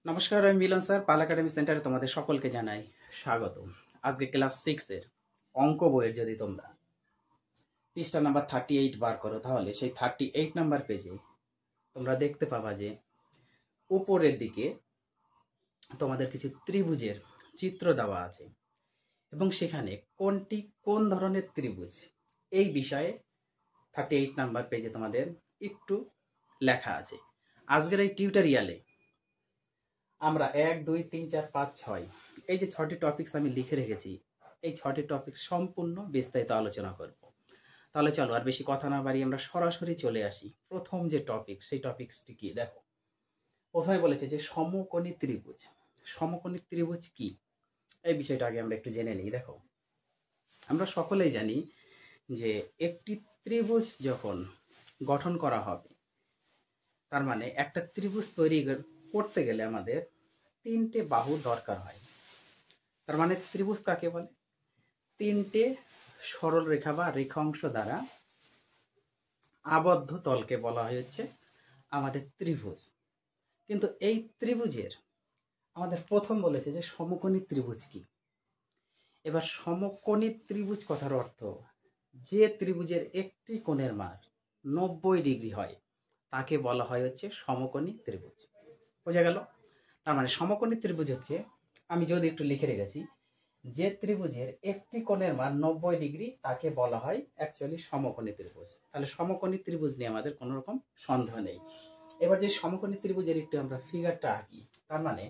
নমস্কার, আমি মিলন স্যার পাল একাডেমি সেন্টারে তোমাদের সকলকে জানাই স্বাগত। আজকে ক্লাস 6 এর অঙ্ক বইয়ের যদি তোমরা পৃষ্ঠা নাম্বার 38 বার করো, তাহলে সেই 38 নাম্বার পেজে তোমরা দেখতে পাবা যে উপরের দিকে তোমাদের কিছু ত্রিভুজের চিত্র দেওয়া আছে এবং সেখানে কোনটি কোন ধরনের ত্রিভুজ এই বিষয়ে 38 নাম্বার পেজে তোমাদের একটু লেখা আছে। আজকের এই টিউটোরিয়ালে আমরা 1, 2, 3, 4, 5, 6 এই যে 6টি টপিকস আমি লিখে রেখেছি, এই 6টি টপিক সম্পূর্ণ বিস্তারিত আলোচনা করব। তাহলে চলো আর বেশি কথা না বাড়িয়ে আমরা সরাসরি চলে আসি। প্রথম যে টপিক, সেই টপিকসটি কি দেখো। প্রথমে বলেছে যে সমকোণী ত্রিভুজ। সমকোণী ত্রিভুজ কি, এই বিষয়টা আগে আমরা একটু জেনে নিই। দেখো, আমরা সকলেই জানি যে একটি ত্রিভুজ যখন গঠন করা হবে, তার মানে একটা ত্রিভুজ তৈরি করতে গেলে আমাদের 3টে বাহু দরকার হয়। তার মানে ত্রিভুজ কাকে বলে? 3টে সরল রেখা বা রেখাংশ দ্বারা আবদ্ধ তলকে বলা হচ্ছে আমাদের ত্রিভুজ। কিন্তু এই ত্রিভুজের আমাদের প্রথম বলেছে যে সমকোণী ত্রিভুজ কি। এবার সমকোণী ত্রিভুজ কথার অর্থ, যে ত্রিভুজের একটি কোণের মান 90 ডিগ্রি হয় তাকে বলা হয় হচ্ছে সমকোণী ত্রিভুজ। বোঝা গেল? তার মানে সমকোণী ত্রিভুজ হচ্ছে, আমি যদি একটু লিখে রেখেছি, যে ত্রিভুজের একটি কোণের মান 90 ডিগ্রি তাকে বলা হয় অ্যাকচুয়ালি সমকোণী ত্রিভুজ। তাহলে সমকোণী ত্রিভুজ নিয়ে আমাদের কোনো রকম সন্দেহ নেই। এবার যে সমকোণী ত্রিভুজের একটু আমরা ফিগারটা আঁকি। তার মানে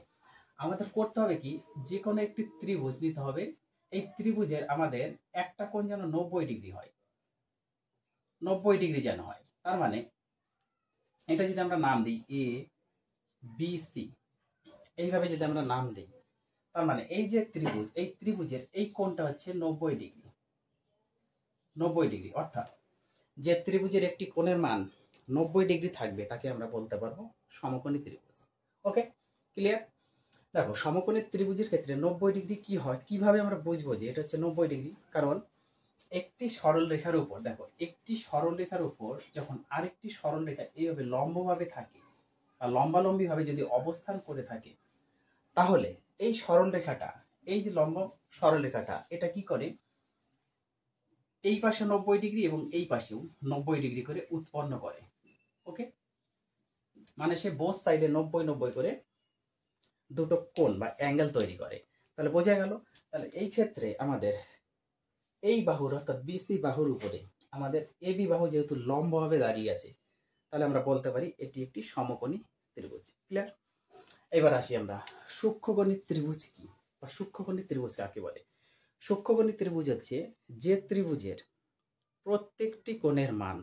আমাদের করতে হবে কি, যে কোনো একটি ত্রিভুজ নিতে হবে, এই ত্রিভুজের আমাদের একটা কোণ যেন 90 ডিগ্রি হয়, 90 ডিগ্রি যেন হয়। তার মানে এটা যদি আমরা নাম দিই এ বি সি, এইভাবে যদি আমরা নাম দিই, তার মানে এই যে ত্রিভুজ, এই ত্রিভুজের এই কোণটা হচ্ছে 90 ডিগ্রি। 90 ডিগ্রি অর্থাৎ যে ত্রিভুজের একটি কোণের মান 90 ডিগ্রি থাকবে তাকে আমরা বলতে পারবো সমকোণী ত্রিভুজ। ওকে, ক্লিয়ার? দেখো, সমকোণী ত্রিভুজের ক্ষেত্রে 90 ডিগ্রি কি হয়, কিভাবে আমরা বুঝবো যে এটা হচ্ছে 90 ডিগ্রি? কারণ একটি সরল রেখার উপর, দেখো, একটি সরল রেখার উপর যখন আরেকটি সরল রেখা এইভাবে লম্বভাবে থাকে বা লম্বালম্বি ভাবে যদি অবস্থান করে থাকে, তাহলে এই সরল রেখাটা, এই যে লম্ব সরল রেখাটা, এটা কি করে, এই পাশে 90 ডিগ্রি এবং এই পাশেও 90 ডিগ্রি করে উৎপন্ন করে। ওকে, মানে সে বোথ সাইডে 90-90 করে দুটো কোণ বা অ্যাঙ্গেল তৈরি করে। তাহলে বোঝা গেল? তাহলে এই ক্ষেত্রে আমাদের এই বাহুর অর্থাৎ বিসি বাহুর উপরে আমাদের এবি বাহু যেহেতু লম্বভাবে দাঁড়িয়ে আছে, তাহলে আমরা বলতে পারি এটি একটি সমকোণী ত্রিভুজ। ক্লিয়ার? এবার আসি আমরা সূক্ষ্মকোণী ত্রিভুজ কি বা সূক্ষ্মকোণী ত্রিভুজ কাকে বলে। সূক্ষ্মকোণী ত্রিভুজ হচ্ছে যে ত্রিভুজের প্রত্যেকটি কোণের মান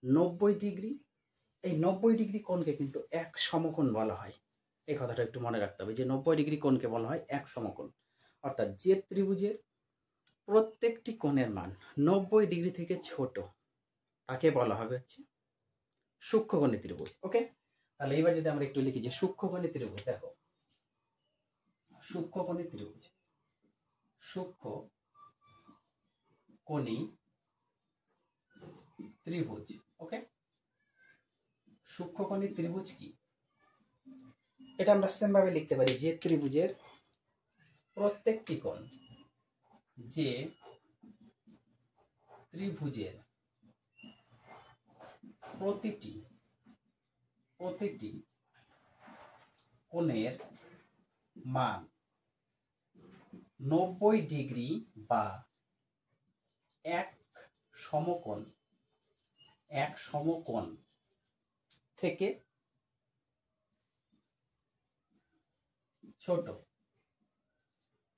90 ডিগ্রি। এই 90 ডিগ্রি কোণকে কিন্তু এক সমকোণ বলা হয়। এই কথাটা একটু মনে রাখতে হবে যে 90 ডিগ্রি কোণকে বলা হয় এক সমকোণ। অর্থাৎ যে ত্রিভুজের প্রত্যেকটি কোণের মান 90 ডিগ্রি থেকে ছোট তাকে বলা হবে হচ্ছে সূক্ষ্মকোণী ত্রিভুজ। ওকে, তাহলে এবার যদি আমরা একটু লিখি যে সূক্ষ্মকোণী ত্রিভুজ, দেখো, সূক্ষ্মকোণী ত্রিভুজ, সূক্ষ্মকোণী ত্রিভুজ। ওকে, সূক্ষ্মকোণী ত্রিভুজ কি, এটা আমরা সেম ভাবে লিখতে পারি যে ত্রিভুজের প্রত্যেকটি কোণ, যে ত্রিভুজের প্রতিটি কোণের মান 90 ডিগ্রি বা এক সমকোণ থেকে ছোট,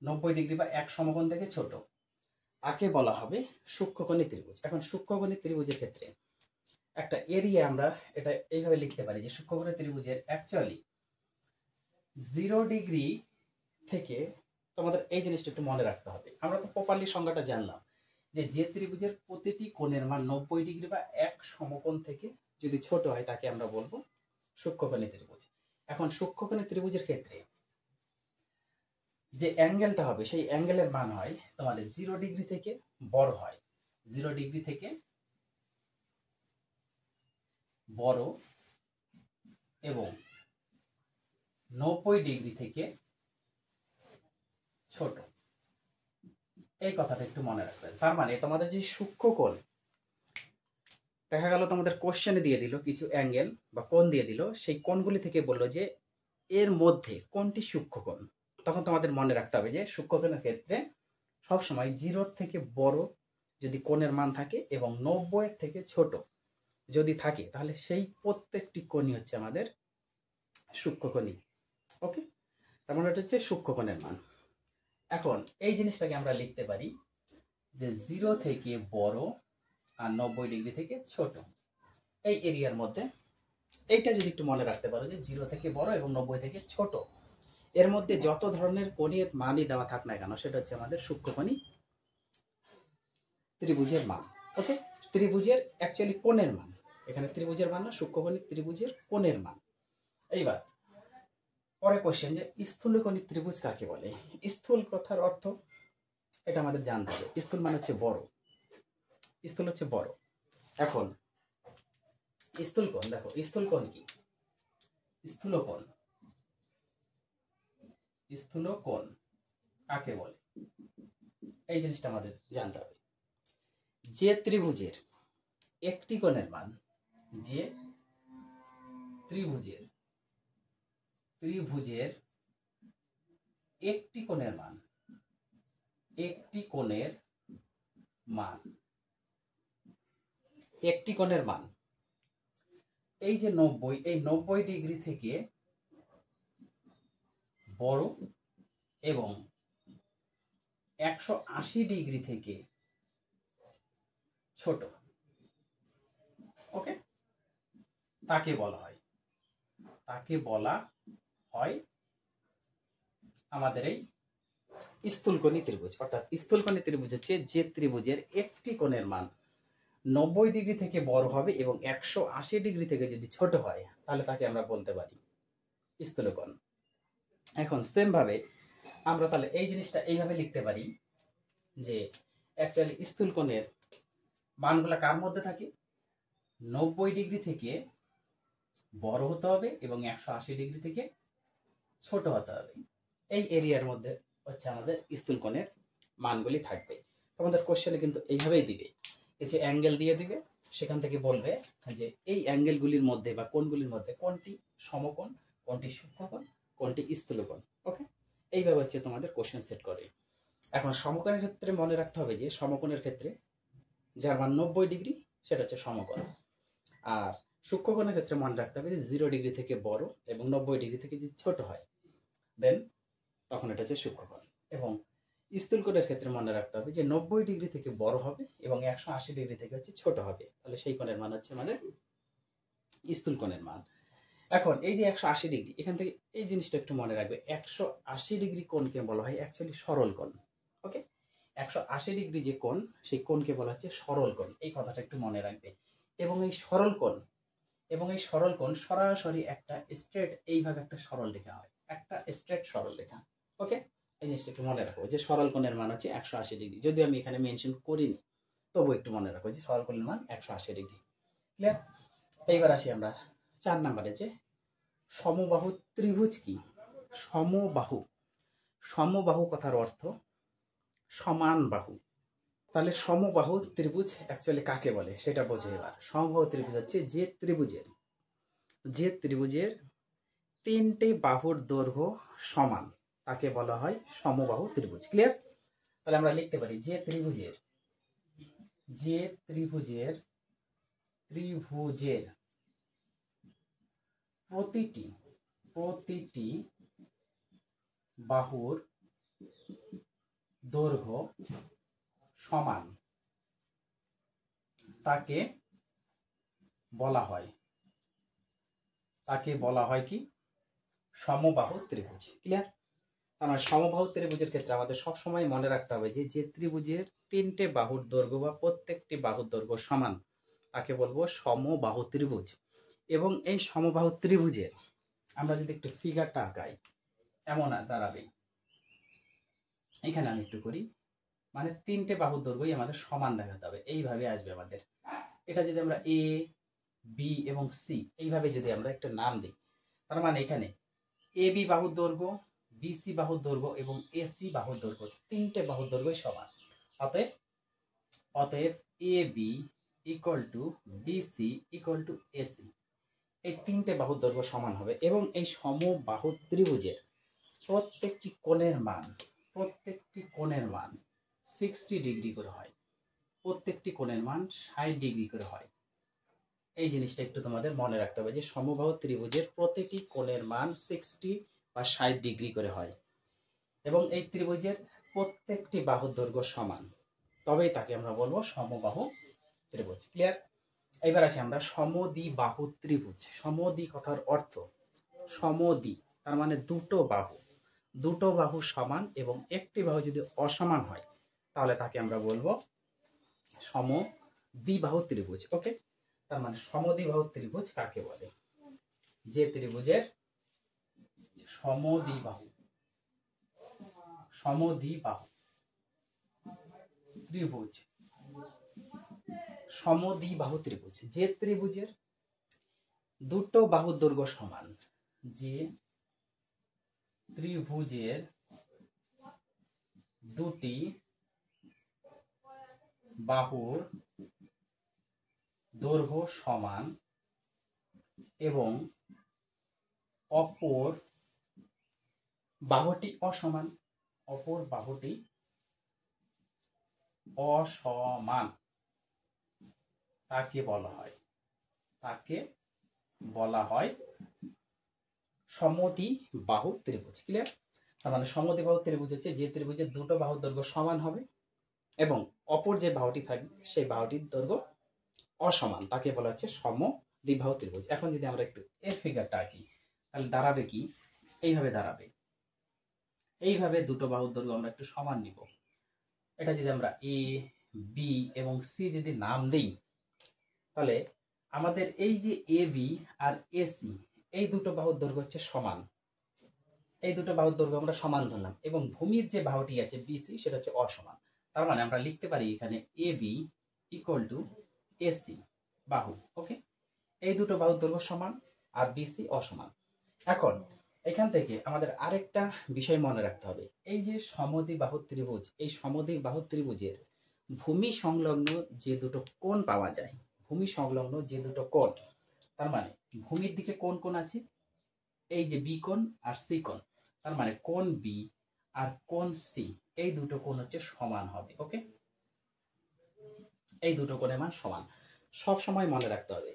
90 ডিগ্রি বা এক সমকোণ থেকে ছোট, তাকে বলা হবে সূক্ষ্মকোণী ত্রিভুজ। এখন সূক্ষ্মকোণী ত্রিভুজের ক্ষেত্রে একটা এরিয়া আমরা এটা এইভাবে লিখতে পারি যে সূক্ষ্মকোণী ত্রিভুজের অ্যাকচুয়ালি 0 ডিগ্রি থেকে, তোমাদের এই জিনিসটা একটু মনে রাখতে হবে। আমরা তো প্রপারলি সংজ্ঞাটা জানলাম যে ত্রিভুজের প্রতিটি কোণের মান 90 ডিগ্রি বা এক সমকোণ থেকে যদি ছোট হয় তাকে আমরা বলবো সূক্ষ্মকোণী ত্রিভুজ। এখন সূক্ষ্মকোণী ত্রিভুজের ক্ষেত্রে যে অ্যাঙ্গেলটা হবে, সেই অ্যাঙ্গেলের মান হয় তোমাদের 0 ডিগ্রি থেকে বড় হয়, 0 ডিগ্রি থেকে বড় এবং 90° থেকে ছোট। এই কথাটা একটু মনে রাখবেন। তার মানে তোমাদের যে সূক্ষ্মকোণ, দেখা গেল তোমাদের কোশ্চেনে দিয়ে দিল কিছু অ্যাঙ্গেল বা কোণ দিয়ে দিল, সেই কোণগুলি থেকে বললো যে এর মধ্যে কোনটি সূক্ষ্মকোণ। তখন তোমাদের মনে রাখতে হবে যে সূক্ষ্মকোণের ক্ষেত্রে সবসময় 0 থেকে বড় যদি কোণের মান থাকে এবং 90 থেকে ছোট যদি থাকে, তাহলে সেই প্রত্যেকটি কোণই হচ্ছে আমাদের সূক্ষ্মকোণই। ওকে, তার মানে এটা হচ্ছে সূক্ষ্মকোণের মান। এখন এই জিনিসটাকে আমরা লিখতে পারি যে 0 থেকে বড় আর 90° থেকে ছোট, এই এরিয়ার মধ্যে এইটা যদি একটু মনে রাখতে পারো যে 0 থেকে বড় এবং 90 থেকে ছোট, এর মধ্যে যত ধরনের কোণের মানই দেওয়া থাক না কেন, সেটা হচ্ছে আমাদের সূক্ষ্মকোণী ত্রিভুজের মান। ওকে, ত্রিভুজের অ্যাকচুয়ালি কোণের মান, এখানে ত্রিভুজের মান না, সূক্ষ্মকোণী ত্রিভুজের কোণের মান। এইবার পরে কোশ্চেন যে স্থূলকোণী ত্রিভুজ কাকে বলে। স্থূল কথার অর্থ এটা আমাদের জানতে হবে। স্থূল মানে হচ্ছে বড়, স্থূল হচ্ছে বড়। এখন স্থূলকোণ, দেখো স্থূলকোণ কি, স্থূলকোণ, স্থূলকোণ কাকে বলে এই জিনিসটা আমাদের জানতে হবে। যে ত্রিভুজের একটি কোণের মান, যে ত্রিভুজের একটি কোণের মান, একটি কোণের মান, একটি কোণের মান, এই যে 90, এই 90° থেকে বড় এবং 180° থেকে ছোট, ওকে, তাকে বলা হয় আমাদের এই স্থূলকোণী ত্রিভুজ। অর্থাৎ স্থূলকোণী ত্রিভুজ হচ্ছে যে ত্রিভুজের একটি কোণের মান 90° থেকে বড় হবে এবং 180° থেকে যদি ছোট হয়, তাহলে তাকে আমরা বলতে পারি স্থূলকোণ। এখন সেম ভাবে আমরা তাহলে এই জিনিসটা এইভাবে লিখতে পারি যে অ্যাকচুয়ালি স্থূলকোণের মানগুলা কার মধ্যে থাকে, 90° থেকে বড় হতে হবে এবং 180° থেকে ছোট হতে হবে। এই এরিয়ার মধ্যে হচ্ছে আমাদের স্থূলকোণের মানগুলি থাকবে। তোমাদের কোশ্চেনে কিন্তু এইভাবেই দিবে, কিছু অ্যাঙ্গেল দিয়ে দিবে, সেখান থেকে বলবে যে এই অ্যাঙ্গেলগুলির মধ্যে বা কোণগুলির মধ্যে কোনটি সমকোণ, কোনটি সূক্ষ্মকোণ, কোনটি স্থূলকোণ। ওকে, এইভাবে হচ্ছে তোমাদের কোশ্চেন সেট করে। এখন সমকোণের ক্ষেত্রে মনে রাখতে হবে যে সমকোণের ক্ষেত্রে যার মান 90°, সেটা হচ্ছে সমকোণ। আর সূক্ষ্মকোণের ক্ষেত্রে মনে রাখতে হবে যে 0° থেকে বড় এবং 90° থেকে যদি ছোট হয়, দেন তখন এটা হচ্ছে সূক্ষ্মকোণ। এবং স্থূলকোণের ক্ষেত্রে মনে রাখতে হবে যে 90° থেকে বড় হবে এবং 180° থেকে হচ্ছে ছোট হবে, তাহলে সেই কোণের মান হচ্ছে আমাদের স্থূলকোণের মান। এখন এই যে 180°, এখান থেকে এই জিনিসটা একটু মনে রাখবে, 180° কোণকে বলা হয় অ্যাকচুয়ালি সরল কোণ। ওকে, 180° যে কোণ, সেই কোণকে বলা হচ্ছে সরল কোণ। এই কথাটা একটু মনে রাখবে। এবং এই সরল কোণ সরাসরি একটা স্ট্রেট, এইভাবে একটা সরল রেখা হয়, একটা স্ট্রেট সরল রেখা। ওকে, এই জিনিসটা একটু মনে রাখো যে সরল কোণের মান হচ্ছে 180°। যদি আমি এখানে মেনশন করিনি, তবু একটু মনে রাখো যে সরল কোণের মান 180°। ক্লিয়ার? এইবার আসি আমরা 4 নম্বরে, যে সমবাহু ত্রিভুজ কি। সমবাহু কথার অর্থ সমান বাহু। তাহলে সমবাহু ত্রিভুজ অ্যাকচুয়ালি কাকে বলে সেটা বোঝে। এবার সমবাহু ত্রিভুজ হচ্ছে যে ত্রিভুজের 3টে বাহুর দৈর্ঘ্য সমান, তাকে বলা হয় সমবাহু ত্রিভুজ। ক্লিয়ার? তাহলে আমরা লিখতে পারি যে ত্রিভুজের প্রতিটি বাহুর দৈর্ঘ্য সমান, তাকে বলা হয় কি, সমবাহু ত্রিভুজ। ক্লিয়ার? আমরা সমবাহু ত্রিভুজের ক্ষেত্রে আমাদের সবসময় মনে রাখতে হবে যে ত্রিভুজের 3টে বাহুর দৈর্ঘ্য বা প্রত্যেকটি বাহুর দৈর্ঘ্য সমান, তাকে বলবো সমবাহু ত্রিভুজ। এবং এই সমবাহু ত্রিভুজের আমরা যদি একটু ফিগারটা আঁকাই, এমন দাঁড়াবে, এখানে আমি একটু করি, মানে 3টে বাহুর দৈর্ঘ্যই আমাদের সমান দেখাতে হবে, এইভাবে আসবে আমাদের। এটা যদি আমরা এ, বি এবং সি এইভাবে যদি আমরা একটা নাম দিই, তার মানে এখানে এবি বাহুর দৈর্ঘ্য, বিসি বাহুর দৈর্ঘ্য এবং এসি বাহুর দৈর্ঘ্য, তিনটে বাহুর দৈর্ঘ্যই সমান। অতএব অতএব AB equal to BC equal to AC, এই তিনটে বাহুর দৈর্ঘ্য সমান হবে এবং এই সমবাহু ত্রিভুজের প্রত্যেকটি কোণের মান 60 ডিগ্রি করে হয়, প্রত্যেকটি কোণের মান 60 ডিগ্রি করে হয়। এই জিনিসটা একটু তোমাদের মনে রাখতে হবে যে সমবাহু ত্রিভুজের প্রতিটি কোণের মান 60 বা 60 ডিগ্রি করে হয় এবং এই ত্রিভুজের প্রত্যেকটি বাহুর দৈর্ঘ্য সমান, তবেই তাকে আমরা বলবো সমবাহু ত্রিভুজ। ক্লিয়ার? এবার আসি আমরা সমদ্বিবাহু ত্রিভুজ। সমদ্বি কথার অর্থ সমদ্বি, তার মানে দুটো বাহু সমান এবং একটি বাহু যদি অসমান হয় তাহলে তাকে আমরা বলবো সমদ্বিবাহু ত্রিভুজ। ওকে, তার মানে সমদ্বিবাহু ত্রিভুজ কাকে বলে? যে ত্রিভুজের সমদ্বিবাহু ত্রিভুজ, সমদ্বিবাহু ত্রিভুজ, যে ত্রিভুজের দুটো বাহুর দৈর্ঘ্য সমান, যে ত্রিভুজের দুটি বাহুর দৈর্ঘ্য সমান এবং অপর বাহুটি অসমান, তাকে বলা হয় সমদ্বিবাহু ত্রিভুজ। ক্লিয়ার? তার মানে সমদ্বিবাহু ত্রিভুজ হচ্ছে যে ত্রিভুজের দুটো বাহুর দৈর্ঘ্য সমান হবে এবং অপর যে বাহুটি থাকবে সেই বাহুটির দৈর্ঘ্য অসমান, তাকে বলা হচ্ছে সমদ্বিবাহু ত্রিভুজ। এখন যদি আমরা একটু এর ফিগারটা আঁকি তাহলে দাঁড়াবে কি? এইভাবে দাঁড়াবে। এইভাবে দুটো বাহুর দৈর্ঘ্য আমরা একটু সমান নিব। এটা যদি আমরা এ, বি এবং সি যদি নাম দেই তাহলে আমাদের এই যে এ বি আর এসি, এই দুটো বাহুর দৈর্ঘ্য হচ্ছে সমান। এই দুটো বাহুর দৈর্ঘ্য আমরা সমান ধরলাম এবং ভূমির যে বাহুটি আছে বিসি সেটা হচ্ছে অসমান। তার মানে আমরা লিখতে পারি এখানে A B equal to AC বাহু। ওকে, এই দুটো বাহুর দৈর্ঘ্য সমান আর বিসি অসমান। এখন এখান থেকে আমাদের আরেকটা বিষয় মনে রাখতে হবে, এই যে সমদ্বিবাহু ত্রিভুজ, এই সমদ্বিবাহু ত্রিভুজের ভূমি সংলগ্ন যে দুটো কোণ পাওয়া যায়, ভূমি সংলগ্ন যে দুটো কোণ, তার মানে ভূমির দিকে কোন কোণ আছে? এই যে বি কোণ আর সি কোণ, তার মানে কোণ বি আর কোণ সি, এই দুটো কোণ হচ্ছে সমান হবে। ওকে, এই দুটো কোণের মান সমান। সব সময় মনে রাখতে হবে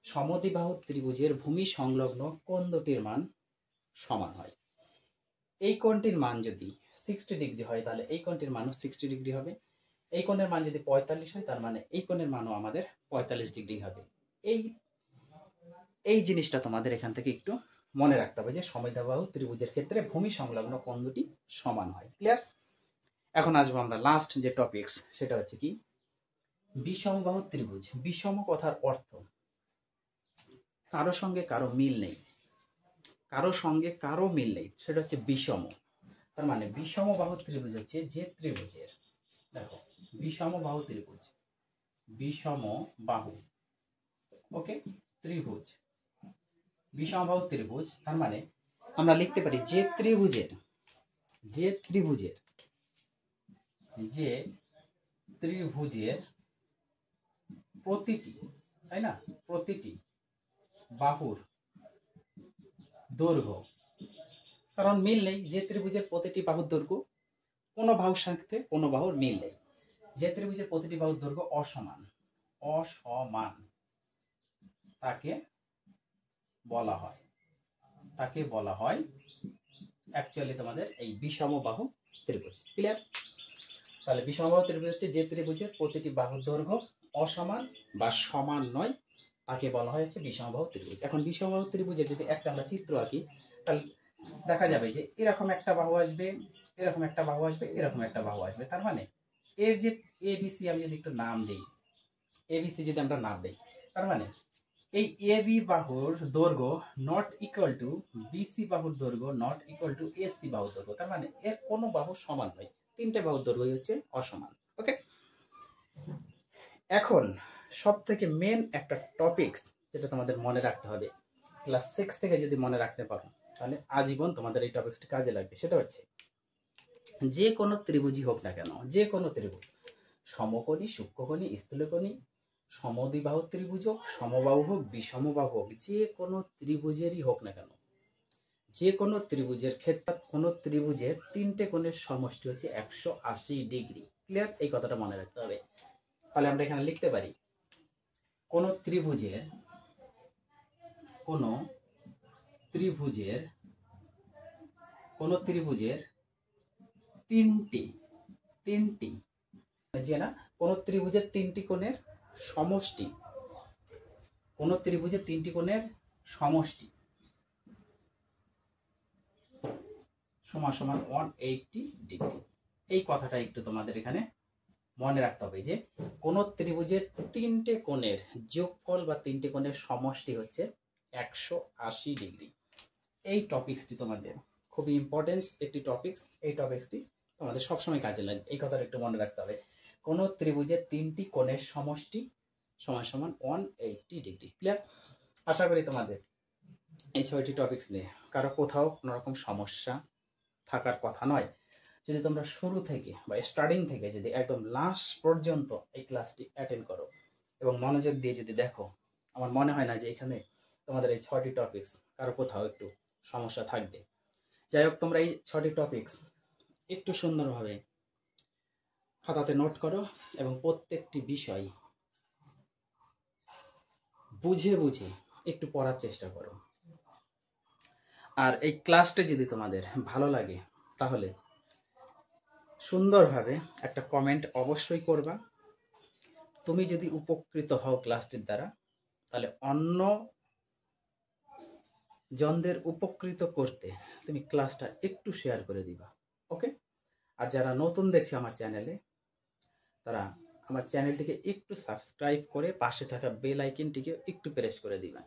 সমদ্বিবাহু ত্রিভুজের ভূমি সংলগ্ন কোণ দুটির মান সমান হয়। এই কোণটির মান যদি 60 ডিগ্রি হয় তাহলে এই কোণটির মানও 60 ডিগ্রি হবে। এই কোণের মান যদি 45 হয় তার মানে এই কোণের মানও আমাদের 45 ডিগ্রি হবে। এই জিনিসটা তোমাদের এখান থেকে একটু মনে রাখতে হবে যে সমদ্বিবাহু ত্রিভুজের ক্ষেত্রে ভূমি সংলগ্ন কোণ দুটি সমান হয়। ক্লিয়ার? এখন আসবো আমরা লাস্ট যে টপিকস, সেটা হচ্ছে কি বিষমবাহু ত্রিভুজ। বিষম কথার অর্থ কারো সঙ্গে কারো মিল নেই, সেটা হচ্ছে বিষম। তার মানে বিষমবাহু ত্রিভুজ হচ্ছে যে ত্রিভুজের, দেখো বিষমবাহু ত্রিভুজ, বিষমবাহু ত্রিভুজ, তার মানে আমরা লিখতে পারি যে ত্রিভুজের প্রতিটি, তাই না, প্রতিটি বাহুর দৈর্ঘ্য, কারণ মিল নেই, যে ত্রিভুজের প্রতিটি বাহুর দৈর্ঘ্য কোনো বাহুর সাথে কোনো বাহুর মিল নেই, যে ত্রিভুজের প্রতিটি বাহুর দৈর্ঘ্য অসমান, তাকে বলা হয় অ্যাকচুয়ালি তোমাদের এই বিষমবাহু ত্রিভুজ। ক্লিয়ার? তাহলে বিষমবাহু ত্রিভুজ হচ্ছে যে ত্রিভুজের প্রতিটি বাহুর দৈর্ঘ্য অসমান বা সমান নয়, তাকে বলা হয় হচ্ছে বিষমবাহু ত্রিভুজ। এখন বিষমবাহু ত্রিভুজের যদি একটা আমরা চিত্র আঁকি তাহলে দেখা যাবে যে এরকম একটা বাহু আসবে, এরকম একটা বাহু আসবে, এরকম একটা বাহু আসবে। তার মানে এর যে এবিসি আমি যদি একটু নাম দিই, এবিসি যদি আমরা নাম দিই, তার মানে এই এবি বাহুর দৈর্ঘ্য নট ইকুয়াল টু বিসি বাহুর দৈর্ঘ্য নট ইকুয়াল টু এসি বাহুর দৈর্ঘ্য। তার মানে এর কোনো বাহু সমান নয়, তিনটে বাহুর দৈর্ঘ্য হচ্ছে অসমান। ওকে, এখন সব থেকে মেন একটা টপিকস যেটা তোমাদের মনে রাখতে হবে, ক্লাস 6 থেকে যদি মনে রাখতে পারো তাহলে আজীবন তোমাদের এই টপিক্সটি কাজে লাগবে। সেটা হচ্ছে যে কোনো ত্রিভুজই হোক না কেন, যে কোনো ত্রিভুজ, সমকোণী, সূক্ষ্মকোণী, স্থূলকোণী, সমদ্বিবাহু ত্রিভুজ হোক, সমবাহু হোক, বিষমবাহু হোক, যে কোনো ত্রিভুজেরই হোক না কেন, যে কোনো ত্রিভুজের ক্ষেত্রে কোনো ত্রিভুজের তিনটে কোণের সমষ্টি হচ্ছে 180 ডিগ্রি। ক্লিয়ার? এই কথাটা মনে রাখতে হবে। তাহলে আমরা এখানে লিখতে পারি কোনো ত্রিভুজের তিনটি যে না কোনো ত্রিভুজের তিনটি কোণের সমষ্টি, কোনো ত্রিভুজের তিনটি কোণের সমষ্টি সমান সমান 180 ডিগ্রি। এই কথাটা একটু তোমাদের এখানে মনে রাখতে হবে যে কোনো ত্রিভুজের তিনটে কোণের যোগফল বা তিনটে কোণের সমষ্টি হচ্ছে 180 ডিগ্রি। এই টপিক্সটি তোমাদের খুবই ইম্পর্টেন্ট একটি টপিক্স। এই টপিক্সটি তোমাদের সবসময় কাজে লাগবে, এই কথাটা একটু মনে রাখতে হবে। কোনো ত্রিভুজের তিনটি কোণের সমষ্টি সমান সমান 180 ডিগ্রি। ক্লিয়ার? আশা করি তোমাদের এই 6টি টপিক্স নিয়ে কারো কোথাও কোনো রকম সমস্যা থাকার কথা নয়। যদি তোমরা শুরু থেকে বা স্টার্টিং থেকে যদি একদম লাস্ট পর্যন্ত এই ক্লাসটি অ্যাটেন্ড করো এবং মনোযোগ দিয়ে যদি দেখো, আমার মনে হয় না যে এখানে তোমাদের এই 6টি টপিক্স কারো কোথাও একটু সমস্যা থাকবে। যাই হোক, তোমরা এই 6টি টপিক্স একটু সুন্দরভাবে খাতাতে নোট করো এবং প্রত্যেকটি বিষয় বুঝে বুঝে একটু পড়ার চেষ্টা করো। আর এই ক্লাসটা যদি তোমাদের ভালো লাগে তাহলে সুন্দরভাবে একটা কমেন্ট অবশ্যই করবা। তুমি যদি উপকৃত হও ক্লাসটির দ্বারা, তাহলে অন্য জনদের উপকৃত করতে তুমি ক্লাসটা একটু শেয়ার করে দিবা। ওকে? আর যারা নতুন দেখছে আমার চ্যানেলে, তারা আমার চ্যানেলটিকে একটু সাবস্ক্রাইব করে পাশে থাকা বেল আইকনটিকে একটু প্রেস করে দিবা।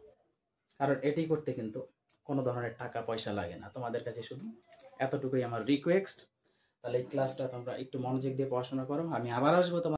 কারণ এটি করতে কিন্তু কোনো ধরনের টাকা পয়সা লাগে না, তোমাদের কাছে শুধু এতটুকুই আমার রিকোয়েস্ট। তাহলে এই ক্লাসটা তোমরা একটু মনোযোগ দিয়ে পড়াশোনা করো। আমি আবার আসবো তোমার